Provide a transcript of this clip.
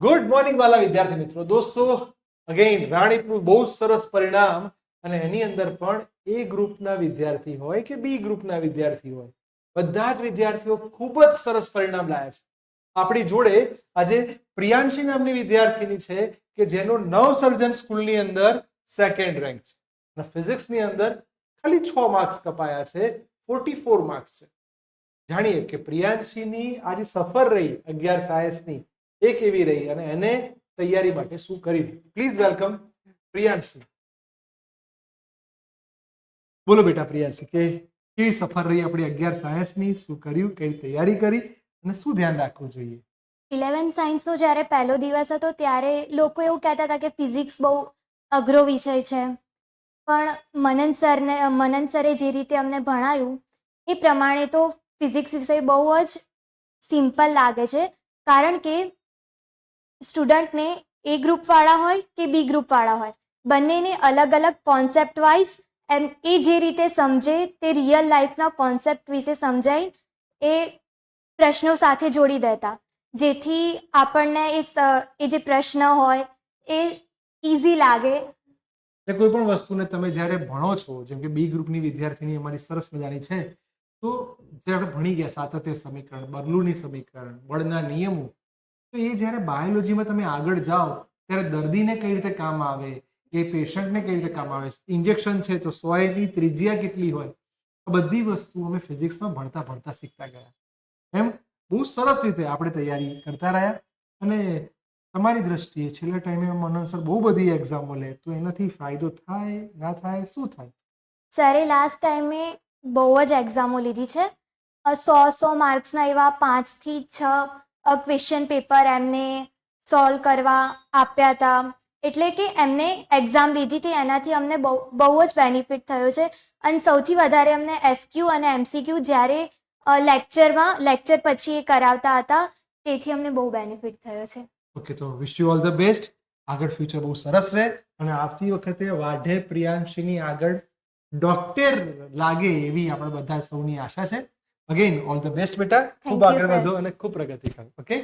Good morning વાલા વિદ્યાર્થી મિત્રો. દોસ્તો અગેન રાણીપનું બહુ સરસ પરિણામ, અને એની અંદર પણ એ ગ્રુપના વિદ્યાર્થી હોય કે બી ગ્રુપના વિદ્યાર્થી હોય, બધા જ વિદ્યાર્થીઓ ખૂબ જ સરસ પરિણામ લાયા છે. આપણી જોડે આજે પ્રિયાંશી નામની વિદ્યાર્થીની છે કે જેનો નવસર્જન સ્કૂલની અંદર સેકન્ડ રેન્ક છે, અને ફિઝિક્સની અંદર ખાલી 6 માર્ક્સ કપાયા છે, 44 માર્ક્સ છે. જાણીએ કે પ્રિયાંશીની આજે સફર રહી 11 સાયન્સની એ કેવી રહી અને એને તૈયારી માટે શું કર્યું. Please welcome Priyanshi. બોલો બેટા પ્રિયાંશી, કે કેવી સફર રહી આપણી 11 સાયન્સની, શું કર્યું, કઈ તૈયારી કરી અને શું ધ્યાન રાખવું જોઈએ? 11 સાયન્સનો જ્યારે પહેલો દિવસ હતો ત્યારે લોકો એવું કહેતા હતા કે ફિઝિક્સ બહુ અઘરો વિષય છે, પણ મનન સરે જે રીતે અમને ભણાયું એ પ્રમાણે તો ફિઝિક્સ વિષય બહુ જ સિમ્પલ લાગે છે, કારણ કે સ્ટુડન્ટને એ ગ્રુપવાળા હોય કે બી ગ્રુપવાળા હોય, બંનેને અલગ અલગ કોન્સેપ્ટ વાઇઝ એ જે રીતે સમજે તે રિયલ લાઈફના કોન્સેપ્ટ વિશે સમજાય એ પ્રશ્નો સાથે જોડી દેતા, જેથી આપણને એ જે પ્રશ્ન હોય એ ઇઝી લાગે. એટલે કોઈ પણ વસ્તુને તમે જ્યારે ભણો છો, જેમ કે બી ગ્રુપની વિદ્યાર્થીની અમારી સરસ મજાની છે, તો જે આપણે ભણી ગયા સાતત્ય સમીકરણ, બર્નૂલીનું સમીકરણ, બળના નિયમો, તો એ જ્યારે બાયોલોજીમાં તમે આગળ જાઓ ત્યારે દર્દીને કઈ રીતે કામ આવે, એ પેશન્ટને કઈ રીતે કામ આવે, ઇન્જેક્શન છે તો 100 ની ત્રિજ્યા કેટલી હોય, આ બધી વસ્તુ અમે ફિઝિક્સમાં ભણતા ભણતા શીખતા ગયા. એમ બહુ સરસ રીતે આપણે તૈયારી કરતા રહ્યા. અને તમારી દ્રષ્ટિએ છેલ્લા ટાઈમે મનન સર બહુ બધી એક્ઝામો લે, તો એનાથી ફાયદો થાય ના થાય, શું થાય? સરે લાસ્ટ ટાઈમે બહુ જ એક્ઝામો લીધી છે. 100 માર્ક્સના એવા 5 થી 6 ક્વેશ્ચન પેપર એમને સોલ્વ કરવા આપ્યા હતા, એટલે કે એમને એક્ઝામ લીધી હતી, એનાથી અમને બહુ જ બેનિફિટ થયો છે. અને સૌથી વધારે અમને એસક્યુ અને એમસીક્યુ જ્યારે લેક્ચર પછી એ કરાવતા હતા, તેથી અમને બહુ બેનિફિટ થયો છે. ઓકે, તો wish you all the best. આગળ ફ્યુચર બહુ સરસ રહે, અને આવતી વખતે વાઢે પ્રિયાંશીની આગળ ડોક્ટર લાગે એવી આપણે બધા સૌની આશા છે. અગેન ઓલ ધ બેસ્ટ બેટા. ખૂબ થેન્ક યુ આગળ સર. વધો અને ખૂબ પ્રગતિ કરો. ઓકે.